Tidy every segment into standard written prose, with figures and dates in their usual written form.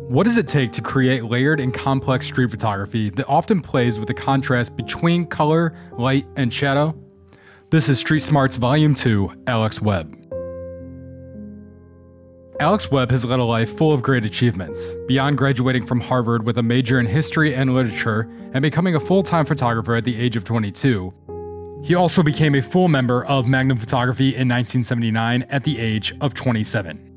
What does it take to create layered and complex street photography that often plays with the contrast between color, light, and shadow? This is Street Smarts Volume 2, Alex Webb. Alex Webb has led a life full of great achievements, beyond graduating from Harvard with a major in history and literature and becoming a full-time photographer at the age of 22. He also became a full member of Magnum Photography in 1979 at the age of 27.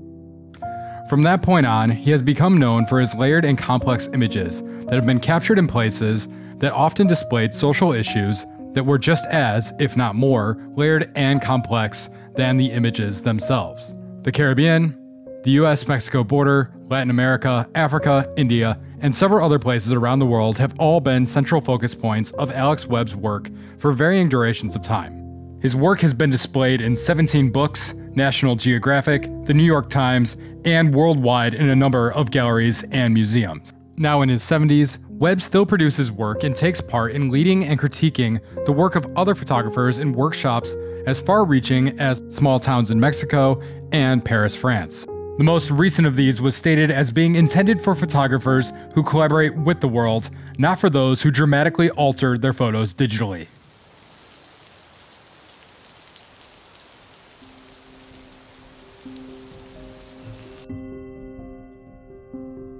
From that point on, he has become known for his layered and complex images that have been captured in places that often displayed social issues that were just as, if not more, layered and complex than the images themselves. The Caribbean, the US-Mexico border, Latin America, Africa, India, and several other places around the world have all been central focus points of Alex Webb's work for varying durations of time. His work has been displayed in 17 books, National Geographic, The New York Times, and worldwide in a number of galleries and museums. Now in his 70s, Webb still produces work and takes part in leading and critiquing the work of other photographers in workshops as far-reaching as small towns in Mexico and Paris, France. The most recent of these was stated as being intended for photographers who collaborate with the world, not for those who dramatically alter their photos digitally.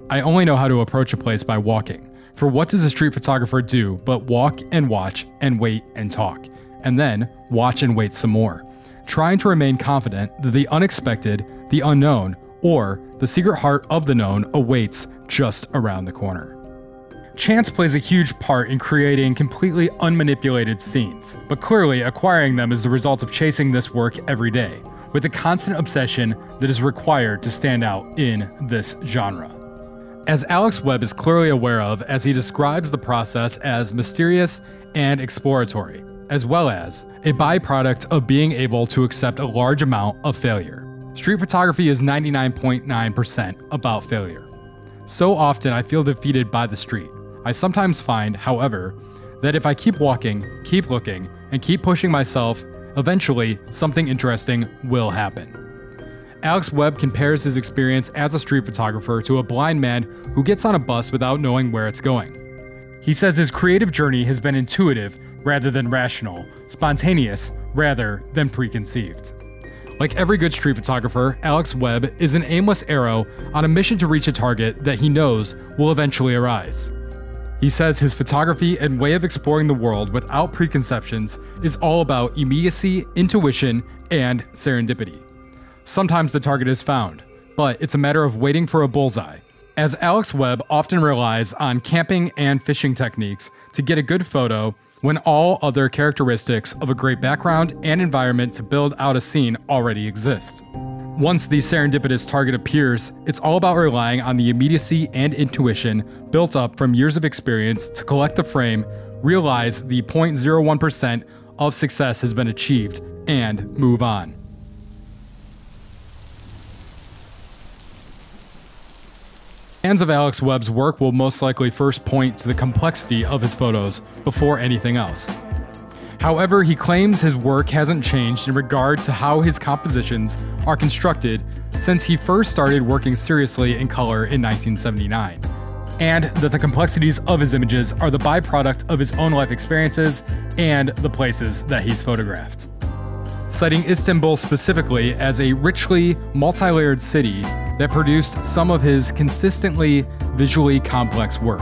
I only know how to approach a place by walking. For what does a street photographer do but walk and watch and wait and talk, and then watch and wait some more, trying to remain confident that the unexpected, the unknown, or the secret heart of the known awaits just around the corner. Chance plays a huge part in creating completely unmanipulated scenes, but clearly acquiring them is the result of chasing this work every day, with the constant obsession that is required to stand out in this genre. As Alex Webb is clearly aware of as he describes the process as mysterious and exploratory, as well as a byproduct of being able to accept a large amount of failure. Street photography is 99.9% about failure. So often I feel defeated by the street. I sometimes find, however, that if I keep walking, keep looking, and keep pushing myself, eventually something interesting will happen. Alex Webb compares his experience as a street photographer to a blind man who gets on a bus without knowing where it's going. He says his creative journey has been intuitive rather than rational, spontaneous rather than preconceived. Like every good street photographer, Alex Webb is an aimless arrow on a mission to reach a target that he knows will eventually arise. He says his photography and way of exploring the world without preconceptions is all about immediacy, intuition, and serendipity. Sometimes the target is found, but it's a matter of waiting for a bullseye, as Alex Webb often relies on camping and fishing techniques to get a good photo when all other characteristics of a great background and environment to build out a scene already exist. Once the serendipitous target appears, it's all about relying on the immediacy and intuition built up from years of experience to collect the frame, realize the 0.01% of success has been achieved, and move on. Fans of Alex Webb's work will most likely first point to the complexity of his photos before anything else. However, he claims his work hasn't changed in regard to how his compositions are constructed since he first started working seriously in color in 1979, and that the complexities of his images are the byproduct of his own life experiences and the places that he's photographed. Citing Istanbul specifically as a richly multi-layered city that produced some of his consistently visually complex work.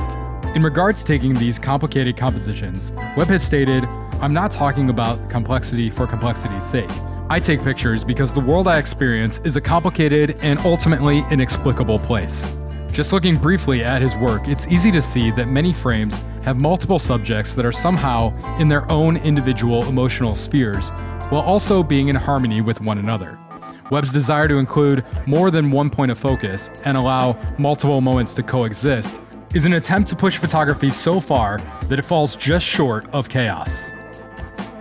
In regards to taking these complicated compositions, Webb has stated, "I'm not talking about complexity for complexity's sake. I take pictures because the world I experience is a complicated and ultimately inexplicable place." Just looking briefly at his work, it's easy to see that many frames have multiple subjects that are somehow in their own individual emotional spheres, while also being in harmony with one another. Webb's desire to include more than one point of focus and allow multiple moments to coexist is an attempt to push photography so far that it falls just short of chaos.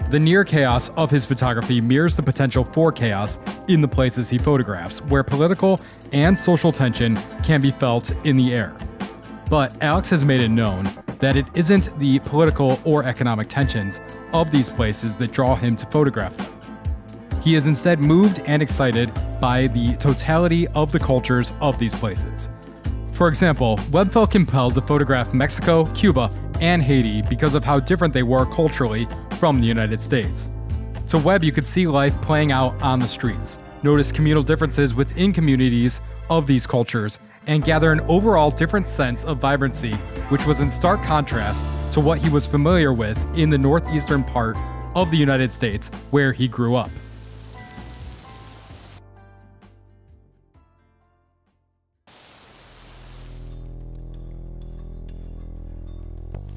The near chaos of his photography mirrors the potential for chaos in the places he photographs, where political and social tension can be felt in the air. But Alex has made it known that it isn't the political or economic tensions of these places that draw him to photograph them. He is instead moved and excited by the totality of the cultures of these places. For example, Webb felt compelled to photograph Mexico, Cuba, and Haiti because of how different they were culturally from the United States. To Webb, you could see life playing out on the streets, notice communal differences within communities of these cultures, and gather an overall different sense of vibrancy, which was in stark contrast to what he was familiar with in the northeastern part of the United States where he grew up.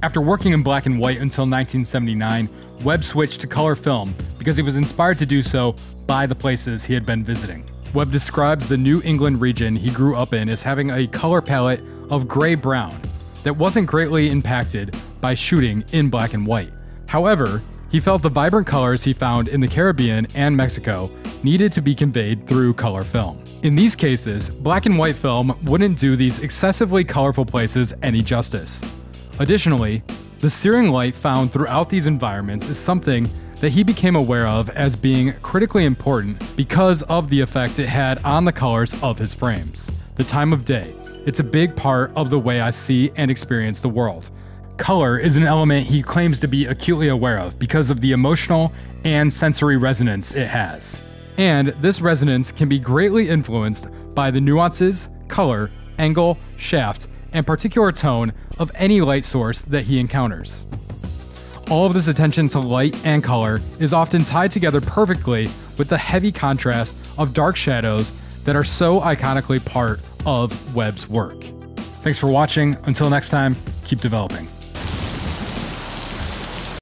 After working in black and white until 1979, Webb switched to color film because he was inspired to do so by the places he had been visiting. Webb describes the New England region he grew up in as having a color palette of gray-brown that wasn't greatly impacted by shooting in black and white. However, he felt the vibrant colors he found in the Caribbean and Mexico needed to be conveyed through color film. In these cases, black and white film wouldn't do these excessively colorful places any justice. Additionally, the searing light found throughout these environments is something that he became aware of as being critically important because of the effect it had on the colors of his frames. The time of day. It's a big part of the way I see and experience the world. Color is an element he claims to be acutely aware of because of the emotional and sensory resonance it has. And this resonance can be greatly influenced by the nuances, color, angle, shaft, and particular tone of any light source that he encounters. All of this attention to light and color is often tied together perfectly with the heavy contrast of dark shadows that are so iconically part of Webb's work. Thanks for watching. Until next time, keep developing.